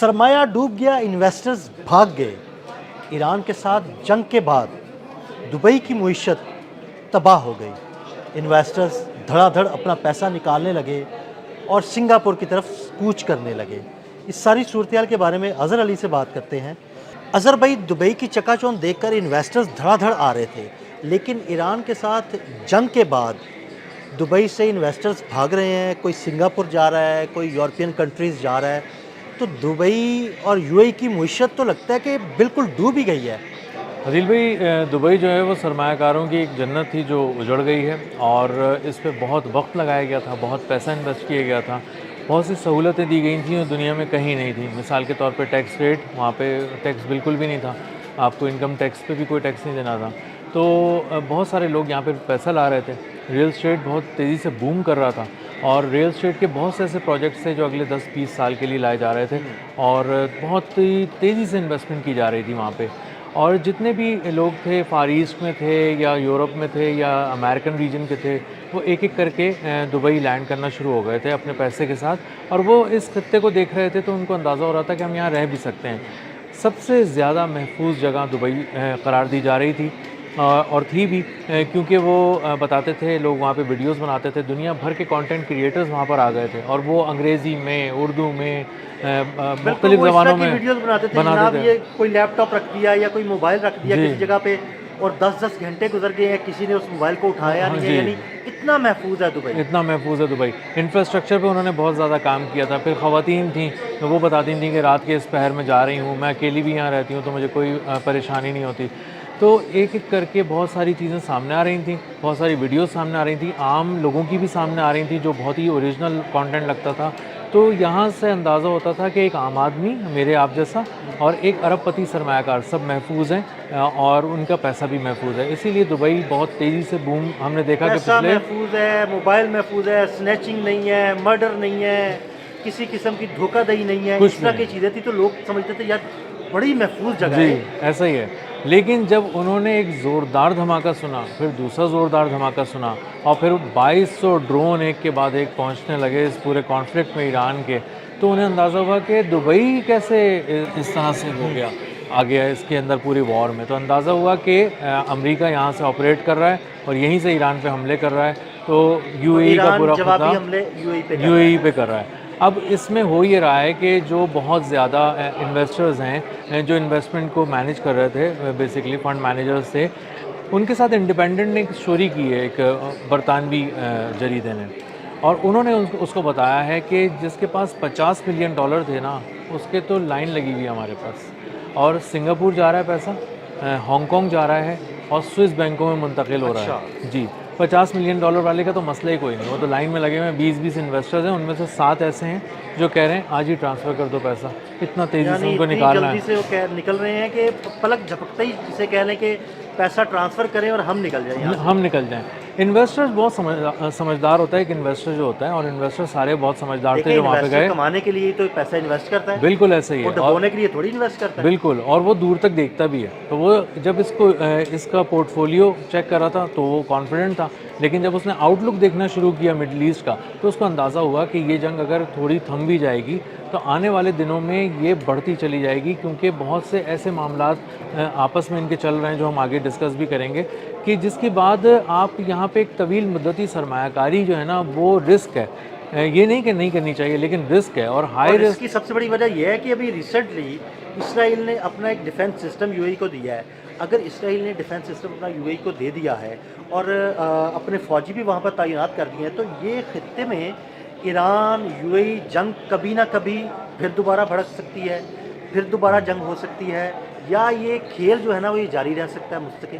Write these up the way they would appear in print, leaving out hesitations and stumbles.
सरमाया डूब गया, इन्वेस्टर्स भाग गए। ईरान के साथ जंग के बाद दुबई की मईशत तबाह हो गई। इन्वेस्टर्स धड़ाधड़ अपना पैसा निकालने लगे और सिंगापुर की तरफ कूच करने लगे। इस सारी सूरत के बारे में अज़हर अली से बात करते हैं। अज़हर भाई, दुबई की चकाचौंध देखकर इन्वेस्टर्स धड़ाधड़ आ रहे थे, लेकिन ईरान के साथ जंग के बाद दुबई से इन्वेस्टर्स भाग रहे हैं। कोई सिंगापुर जा रहा है, कोई यूरोपियन कंट्रीज़ जा रहा है। तो दुबई और यूएई की मईशत तो लगता है कि बिल्कुल डूब ही गई है। अदिल भाई, दुबई जो है वो सरमायाकारों की एक जन्नत थी जो उजड़ गई है, और इस पे बहुत वक्त लगाया गया था, बहुत पैसा इन्वेस्ट किया गया था, बहुत सी सहूलतें दी गई थी जो दुनिया में कहीं नहीं थी। मिसाल के तौर पे टैक्स रेट, वहाँ पे टैक्स बिल्कुल भी नहीं था, आपको इनकम टैक्स पे भी कोई टैक्स नहीं देना था। तो बहुत सारे लोग यहाँ पे पैसा ला रहे थे। रियल स्टेट बहुत तेज़ी से बूम कर रहा था, और रियल स्टेट के बहुत से ऐसे प्रोजेक्ट्स थे जो अगले 10-20 साल के लिए लाए जा रहे थे, और बहुत ही तेज़ी से इन्वेस्टमेंट की जा रही थी वहाँ पे। और जितने भी लोग थे, फार ईस्ट में थे या यूरोप में थे या अमेरिकन रीजन के थे, वो एक एक करके दुबई लैंड करना शुरू हो गए थे अपने पैसे के साथ, और वो इस खत्ते को देख रहे थे तो उनको अंदाज़ा हो रहा था कि हम यहाँ रह भी सकते हैं। सबसे ज़्यादा महफूज जगह दुबई करार दी जा रही थी, और थी भी, क्योंकि वो बताते थे, लोग वहाँ पे वीडियोस बनाते थे, दुनिया भर के कंटेंट क्रिएटर्स वहाँ पर आ गए थे, और वो अंग्रेज़ी में, उर्दू में, मुख्तलिफ ज़बानों में वीडियोस बनाते थे। जनाब, ये कोई लैपटॉप रख दिया या कोई मोबाइल रख दिया किसी जगह पे, और 10-10 घंटे गुजर गए हैं, किसी ने उस मोबाइल को उठाया नहीं है। यानी इतना महफूज है दुबई, इतना महफूज है दुबई। इंफ्रास्ट्रक्चर पे उन्होंने बहुत ज़्यादा काम किया था। फिर ख़वातीन थी तो वो बताती थी कि रात के इस पहर में जा रही हूँ, मैं अकेली भी यहाँ रहती हूँ तो मुझे कोई परेशानी नहीं होती। तो एक एक करके बहुत सारी चीज़ें सामने आ रही थी, बहुत सारी वीडियोस सामने आ रही थी, आम लोगों की भी सामने आ रही थी जो बहुत ही ओरिजिनल कंटेंट लगता था। तो यहाँ से अंदाज़ा होता था कि एक आम आदमी, मेरे आप जैसा, और एक अरबपति सरमायाकार सब महफूज हैं, और उनका पैसा भी महफूज है। इसीलिए दुबई बहुत तेज़ी से बूम हमने देखा कि पैसा पिछले महफूज है, मोबाइल महफूज है, स्नैचिंग नहीं है, मर्डर नहीं है, किसी किस्म की धोखाधड़ी नहीं है। इस तरह की चीज़ें थी तो लोग समझते थे यार बड़ी महफूज जगह है। जी, ऐसा ही है। लेकिन जब उन्होंने एक ज़ोरदार धमाका सुना, फिर दूसरा ज़ोरदार धमाका सुना, और फिर 2200 ड्रोन एक के बाद एक पहुंचने लगे इस पूरे कॉन्फ्लिक्ट में ईरान के, तो उन्हें अंदाज़ा हुआ कि दुबई कैसे इस तरह से हो गया, आ गया इसके अंदर पूरी वॉर में। तो अंदाज़ा हुआ कि अमेरिका यहाँ से ऑपरेट कर रहा है और यहीं से ईरान पे हमले कर रहा है। तो यूएई का पूरा जवाबी हमले यूएई पे कर रहा है। अब इसमें हो ये रहा है कि जो बहुत ज़्यादा इन्वेस्टर्स हैं, जो इन्वेस्टमेंट को मैनेज कर रहे थे, बेसिकली फंड मैनेजर्स थे, उनके साथ इंडिपेंडेंट ने एक स्टोरी की है, एक बरतानवी जरीदे ने, और उन्होंने उसको बताया है कि जिसके पास $50 मिलियन थे ना, उसके तो लाइन लगी हुई है हमारे पास, और सिंगापुर जा रहा है पैसा, हांगकॉन्ग जा रहा है, और स्विस बैंकों में मुंतकिल हो रहा है। जी, $50 मिलियन वाले का तो मसला ही कोई नहीं, वो तो लाइन में लगे हुए हैं। 20-20 इन्वेस्टर्स हैं, उनमें से 7 ऐसे हैं जो कह रहे हैं आज ही ट्रांसफ़र कर दो पैसा, इतना तेज़ी से उनको निकालना है। जल्दी से वो निकल रहे हैं कि पलक झपकते ही जिसे कह लें कि पैसा ट्रांसफ़र करें और हम निकल जाएं, हम निकल जाएं। इन्वेस्टर्स बहुत समझदार होता है एक इन्वेस्टर जो होता है, और इन्वेस्टर सारे बहुत समझदार थे जो वहाँ पे गए। कमाने के लिए तो पैसा इन्वेस्ट करता है, बिल्कुल ऐसे ही है, और के लिए थोड़ी इन्वेस्ट करता है। बिल्कुल, और वो दूर तक देखता भी है। तो वो जब इसका पोर्टफोलियो चेक कर रहा था तो वो कॉन्फिडेंट था, लेकिन जब उसने आउटलुक देखना शुरू किया मिडल ईस्ट का, तो उसको अंदाज़ा हुआ कि ये जंग अगर थोड़ी थम भी जाएगी तो आने वाले दिनों में ये बढ़ती चली जाएगी, क्योंकि बहुत से ऐसे मामलात आपस में इनके चल रहे हैं जो हम आगे डिस्कस भी करेंगे, कि जिसके बाद आप यहाँ पे एक तवील मुद्दती सरमायाकारी जो है ना, वो रिस्क है। ये नहीं कि नहीं करनी चाहिए, लेकिन रिस्क है, और हाई रिस्क की सबसे बड़ी वजह यह है कि अभी रिसेंटली इसराइल ने अपना एक डिफेंस सिस्टम यूएई को दिया है। अगर इसराइल ने डिफेंस सिस्टम अपना यूएई को दे दिया है और अपने फ़ौजी भी वहाँ पर तैनात कर दिए हैं, तो ये खित्ते में ईरान यूएई जंग कभी ना कभी फिर दोबारा भड़क सकती है, फिर दोबारा जंग हो सकती है, या ये खेल जो है ना वो ये जारी रह सकता है मुस्तकिल।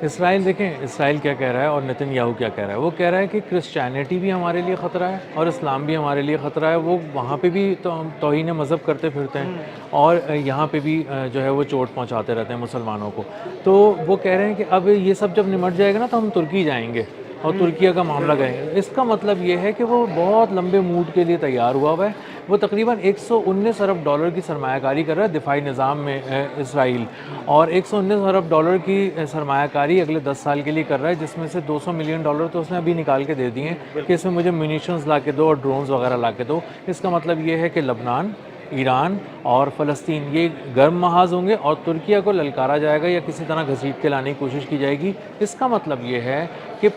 इसराइल देखें, इसराइल क्या कह रहा है और नेतन्याहू क्या कह रहा है। वो कह रहा है कि क्रिश्चियनिटी भी हमारे लिए ख़तरा है और इस्लाम भी हमारे लिए ख़तरा है। वो वहाँ पे भी तौहीन मज़हब करते फिरते हैं, और यहाँ पे भी जो है वो चोट पहुँचाते रहते हैं मुसलमानों को। तो वो कह रहे हैं कि अब ये सब जब निमट जाएगा ना तो हम तुर्की जाएंगे और तुर्किया का मामला कहेंगे। इसका मतलब ये है कि वो बहुत लंबे मूड के लिए तैयार हुआ है। वो तकरीबन 119 अरब डॉलर की सरमायाकारी कर रहा है दिफाई निज़ाम में इसराइल, और 119 अरब डॉलर की सरमायाकारी अगले 10 साल के लिए कर रहा है, जिसमें से 200 मिलियन डॉलर तो उसने अभी निकाल के दे दिए हैं कि इसमें मुझे म्यूनिशंस ला के दो और ड्रोन्स वगैरह ला के दो। इसका मतलब ये है कि लबनान, ईरान और फ़लस्तीन ये गर्म महाज़ होंगे और तुर्किया को ललकारा जाएगा या किसी तरह घसीट के लाने की कोशिश की जाएगी। इसका मतलब ये है कि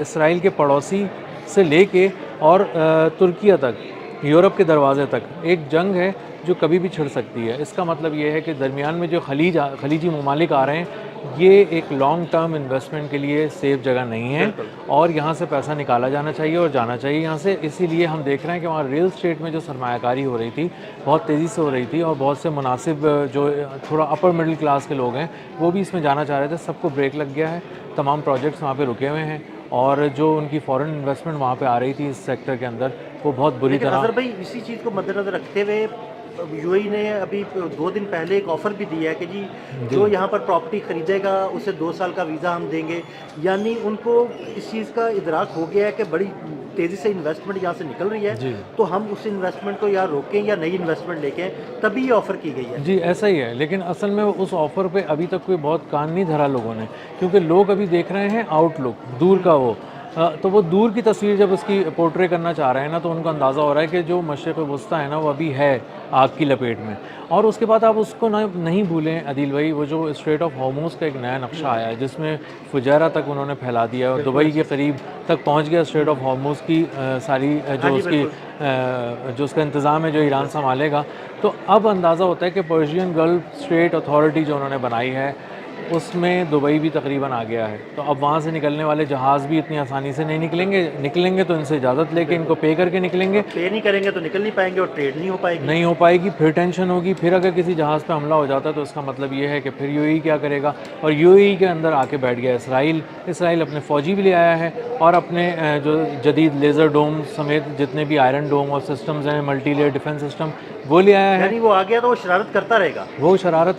इसराइल के पड़ोसी से लेके और तुर्किया तक, यूरोप के दरवाज़े तक एक जंग है जो कभी भी छिड़ सकती है। इसका मतलब ये है कि दरमियान में जो खलीजी ममालिक आ रहे हैं, ये एक लॉन्ग टर्म इन्वेस्टमेंट के लिए सेफ़ जगह नहीं है और यहाँ से पैसा निकाला जाना चाहिए और जाना चाहिए यहाँ से। इसीलिए हम देख रहे हैं कि वहाँ रियल एस्टेट में जो सरमायाकारी हो रही थी बहुत तेज़ी से हो रही थी और बहुत से मुनासिब जो थोड़ा अपर मिडिल क्लास के लोग हैं वो भी इसमें जाना चाह रहे थे। सबको ब्रेक लग गया है, तमाम प्रोजेक्ट्स वहाँ पे रुके हुए हैं और जो उनकी फॉरेन इन्वेस्टमेंट वहाँ पे आ रही थी इस सेक्टर के अंदर वो बहुत बुरी लेकिन तरह। अज़हर भाई, इसी चीज़ को मद्देनज़र रखते हुए यूएई ने अभी 2 दिन पहले एक ऑफ़र भी दिया है कि जी जो यहाँ पर प्रॉपर्टी ख़रीदेगा उसे 2 साल का वीज़ा हम देंगे। यानी उनको इस चीज़ का इदराक हो गया है कि बड़ी तेज़ी से इन्वेस्टमेंट यहाँ से निकल रही है, तो हम उस इन्वेस्टमेंट को या रोकें या नई इन्वेस्टमेंट लेके आएं, तभी ये ऑफ़र की गई है। जी, ऐसा ही है, लेकिन असल में उस ऑफ़र पे अभी तक कोई बहुत कान नहीं धरा लोगों ने, क्योंकि लोग अभी देख रहे हैं आउटलुक, दूर का वो। तो वो दूर की तस्वीर जब उसकी पोर्ट्रे करना चाह रहे हैं ना, तो उनको अंदाज़ा हो रहा है कि जो मशरिक़ वस्ता है ना, वो अभी है आग की लपेट में। और उसके बाद आप उसको नहीं भूलें अदील भाई, वो जो स्ट्रेट ऑफ हॉर्मुज़ का एक नया नक्शा आया है जिसमें फुजैरा तक उन्होंने फैला दिया और दुबई के करीब तक पहुंच गया स्ट्रेट ऑफ हॉर्मुज़ की सारी जो उसका इंतज़ाम है जो ईरान संभालेगा। तो अब अंदाज़ा होता है कि पर्शियन गल्फ स्ट्रेट अथॉरिटी जो उन्होंने बनाई है उसमें दुबई भी तकरीबन आ गया है। तो अब वहाँ से निकलने वाले जहाज़ भी इतनी आसानी से नहीं निकलेंगे तो इनसे इजाज़त लेके इनको पे करके निकलेंगे। पे नहीं करेंगे तो निकल नहीं पाएंगे और ट्रेड नहीं हो पाएगी। फिर टेंशन होगी। फिर अगर किसी जहाज़ पे हमला हो जाता है तो इसका मतलब ये है कि फिर यूएई क्या करेगा, और यूएई के अंदर आके बैठ गया इसराइल अपने फ़ौजी भी ले आया है और अपने जो जदीद लेज़र डोम समेत जितने भी आयरन डोम और सिस्टम्स हैं, मल्टी लेयर डिफेंस सिस्टम, वो ले आया है। यानी वो आ गया तो वो शरारत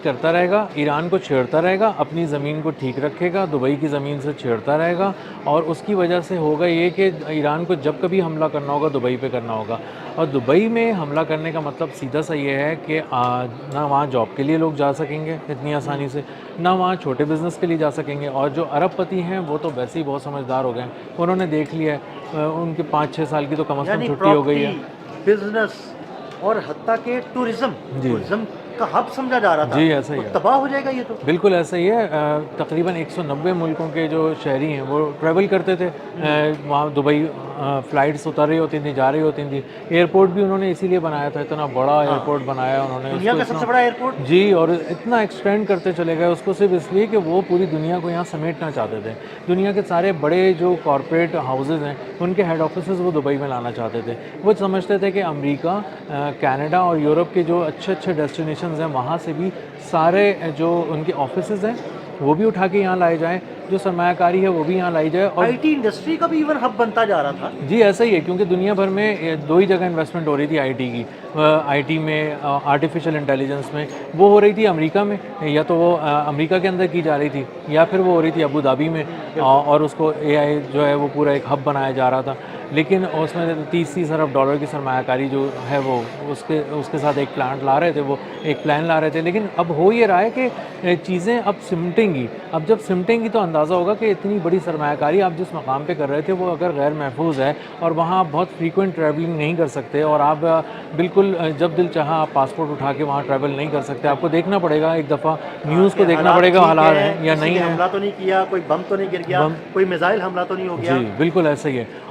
करता रहेगा, ईरान को छेड़ता रहेगा, अपनी ज़मीन को ठीक रखेगा, दुबई की ज़मीन से छेड़ता रहेगा और उसकी वजह से होगा ये कि ईरान को जब कभी हमला करना होगा दुबई पे करना होगा। और दुबई में हमला करने का मतलब सीधा सा ये है कि ना वहाँ जॉब के लिए लोग जा सकेंगे इतनी आसानी से, ना वहाँ छोटे बिज़नेस के लिए जा सकेंगे। और जो अरबपति हैं वो तो वैसे ही बहुत समझदार हो गए हैं, उन्होंने देख लिया है, उनके 5-6 साल की तो कम से कम छुट्टी हो गई है। बिजनेस और हत्ता के टूरिज्म का हब समझा जा रहा था। जी, ऐसा ही है। तबाह हो जाएगा ये तो। बिल्कुल ऐसा ही है। तकरीबन 190 मुल्कों के जो शहरी हैं वो ट्रैवल करते थे वहाँ दुबई। फ़्लाइट्स उतर रही होती थी, जा रही होती थी। एयरपोर्ट भी उन्होंने इसीलिए बनाया था, इतना बड़ा एयरपोर्ट बनाया उन्होंने, दुनिया का सबसे बड़ा एयरपोर्ट। जी, और इतना एक्सटेंड करते चले गए उसको सिर्फ इसलिए कि वो पूरी दुनिया को यहाँ समेटना चाहते थे। दुनिया के सारे बड़े जो कॉरपोरेट हाउसेज़ हैं उनके हेड ऑफिसेज़ वो दुबई में लाना चाहते थे। वो समझते थे कि अमेरिका, कनाडा और यूरोप के जो अच्छे डेस्टिनेशंस हैं वहाँ से भी सारे जो उनके ऑफिसेज़ हैं वो भी उठा के यहाँ लाए जाएँ, जो सरमायाकारी है वो भी यहाँ लाई जाए। और आईटी इंडस्ट्री का भी इवन हब बनता जा रहा था। जी, ऐसा ही है, क्योंकि दुनिया भर में 2 ही जगह इन्वेस्टमेंट हो रही थी आईटी की। आईटी में, आर्टिफिशियल इंटेलिजेंस में वो हो रही थी अमेरिका में, या तो वो अमेरिका के अंदर की जा रही थी या फिर वो हो रही थी अबू धाबी में, और उसको एआई जो है वो पूरा एक हब बनाया जा रहा था। लेकिन उसमें 30 अरब डॉलर की सरमायाकारी जो है वो उसके साथ एक प्लान ला रहे थे। लेकिन अब हो ये रहा है कि चीज़ें अब सिमटेंगी। अब जब सिमटेंगी तो अंदाज़ा होगा कि इतनी बड़ी सरमायाकारी आप जिस मकाम पे कर रहे थे वो अगर गैर महफूज है और वहाँ आप बहुत फ्रीक्वेंट ट्रैवलिंग नहीं कर सकते और आप बिल्कुल जब दिल चाहा आप पासपोर्ट उठा के वहाँ ट्रैवल नहीं कर सकते। आपको देखना पड़ेगा एक दफ़ा न्यूज़ को देखना पड़ेगा हालात हैं या नहीं है, हमला तो नहीं किया, कोई बम तो नहीं गिर गया, कोई मिसाइल हमला तो नहीं हो गया। जी बिल्कुल ऐसा ही है।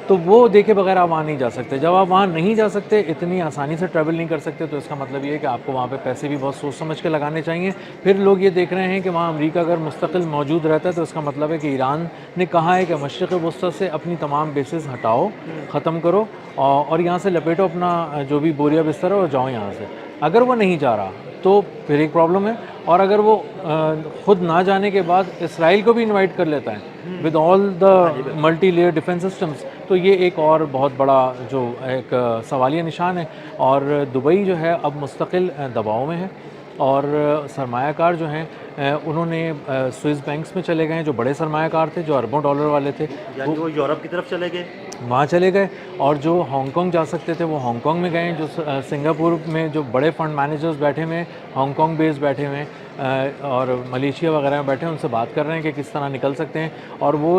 तो वो देखे बगैर आप वहाँ नहीं जा सकते। जब आप वहाँ नहीं जा सकते, इतनी आसानी से ट्रैवल नहीं कर सकते, तो इसका मतलब ये है कि आपको वहाँ पे पैसे भी बहुत सोच समझ के लगाने चाहिए। फिर लोग ये देख रहे हैं कि वहाँ अमेरिका अगर मुस्तकिल मौजूद रहता है तो इसका मतलब है कि ईरान ने कहा है कि मशरिक़ वस्ता से अपनी तमाम बेसिस हटाओ, ख़त्म करो और यहाँ से लपेटो अपना जो भी बोरिया बिस्तर है और जाओ यहाँ से। अगर वो नहीं जा रहा तो फिर एक प्रॉब्लम है, और अगर वो ख़ुद ना जाने के बाद इसराइल को भी इनवाइट कर लेता है with all the multi layer defence systems, तो ये एक और बहुत बड़ा जो एक सवालिया निशान है। और दुबई जो है अब मुस्तकिल दबाव में है और सरमायाकार जो हैं उन्होंने स्विस बैंक्स में चले गए हैं, जो बड़े सरमायाकार थे, जो अरबों डॉलर वाले थे, यानी वो यूरोप की तरफ चले गए, वहाँ चले गए। और जो हांगकांग जा सकते थे वो हांगकांग में गए। जो सिंगापुर में जो बड़े फंड मैनेजर्स बैठे हुए हैं, हांगकांग बेस्ड बैठे हुए हैं, और मलेशिया वगैरह में बैठे हैं, उनसे बात कर रहे हैं कि किस तरह निकल सकते हैं। और वो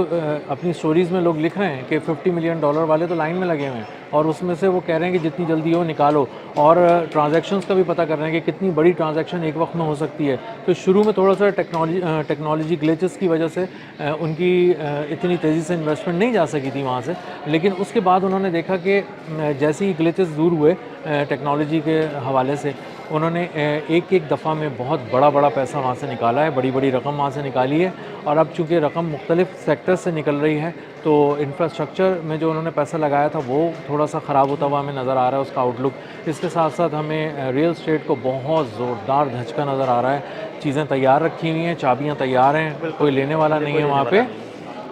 अपनी स्टोरीज़ में लोग लिख रहे हैं कि $50 मिलियन वाले तो लाइन में लगे हुए हैं, और उसमें से वो कह रहे हैं कि जितनी जल्दी हो निकालो। और ट्रांजैक्शंस का भी पता कर रहे हैं कि कितनी बड़ी ट्रांजैक्शन एक वक्त में हो सकती है। तो शुरू में थोड़ा सा टेक्नोलॉजी ग्लिचेस की वजह से उनकी इतनी तेज़ी से इन्वेस्टमेंट नहीं जा सकी थी वहाँ से, लेकिन उसके बाद उन्होंने देखा कि जैसे ही ग्लिचेस दूर हुए टेक्नोलॉजी के हवाले से, उन्होंने एक एक दफ़ा में बहुत बड़ा पैसा वहाँ से निकाला है, बड़ी रकम वहाँ से निकाली है। और अब चूँकि रकम मुख्तलिफ सेक्टर से निकल रही है, तो इंफ्रास्ट्रक्चर में जो उन्होंने पैसा लगाया था वो थोड़ा सा ख़राब होता हुआ हमें नज़र आ रहा है, उसका आउटलुक। इसके साथ साथ हमें रियल एस्टेट को बहुत ज़ोरदार धचका नज़र आ रहा है। चीज़ें तैयार रखी हुई हैं, चाबियाँ तैयार हैं, कोई लेने वाला नहीं है वहाँ पे,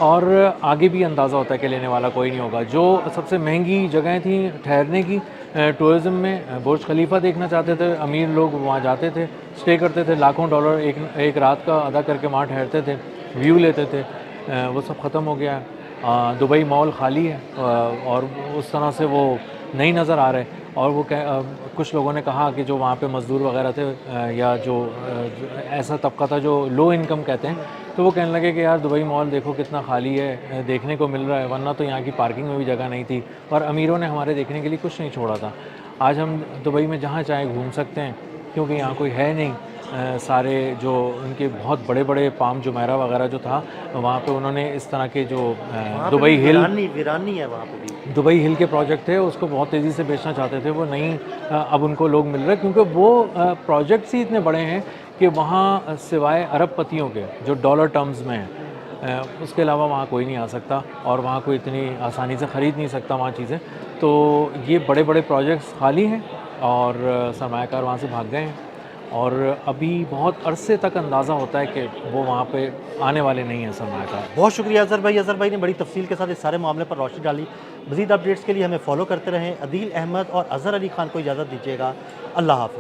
और आगे भी अंदाज़ा होता है कि लेने वाला कोई नहीं होगा। जो सबसे महंगी जगहें थी ठहरने की टूरिज़म में, बुर्ज खलीफा देखना चाहते थे, अमीर लोग वहाँ जाते थे, स्टे करते थे, लाखों डॉलर एक रात का अदा करके वहाँ ठहरते थे, व्यू लेते थे, वो सब ख़त्म हो गया है। दुबई मॉल खाली है और उस तरह से वो नहीं नज़र आ रहे। और वो कुछ लोगों ने कहा कि जो वहाँ पे मज़दूर वगैरह थे या जो ऐसा तबका था जो लो इनकम कहते हैं, तो वो कहने लगे कि यार दुबई मॉल देखो कितना खाली है, देखने को मिल रहा है, वरना तो यहाँ की पार्किंग में भी जगह नहीं थी, और अमीरों ने हमारे देखने के लिए कुछ नहीं छोड़ा था। आज हम दुबई में जहाँ चाहे घूम सकते हैं, क्योंकि यहाँ कोई है नहीं। सारे जो उनके बहुत बड़े पाम जुमेरा वगैरह जो था, वहाँ पे उन्होंने इस तरह के जो दुबई हिल वीरानी है वहाँ पे भी। दुबई हिल के प्रोजेक्ट थे, उसको बहुत तेज़ी से बेचना चाहते थे, वो नहीं अब उनको लोग मिल रहे, क्योंकि वो प्रोजेक्ट्स ही इतने बड़े हैं कि वहाँ सिवाय अरबपतियों के जो डॉलर टर्म्स में हैं, उसके अलावा वहाँ कोई नहीं आ सकता, और वहाँ कोई इतनी आसानी से ख़रीद नहीं सकता वहाँ चीज़ें। तो ये बड़े प्रोजेक्ट्स खाली हैं और सरमायाकार वहाँ से भाग गए हैं, और अभी बहुत अरसे तक अंदाज़ा होता है कि वो वहाँ पे आने वाले नहीं हैं सरमायाकार। बहुत शुक्रिया अज़हर भाई ने बड़ी तफसील के साथ इस सारे मामले पर रोशनी डाली। मज़ीद अपडेट्स के लिए हमें फॉलो करते रहें। अदील अहमद और अज़हर अली ख़ान को इजाज़त दीजिएगा। अल्लाह हाफ़िज़।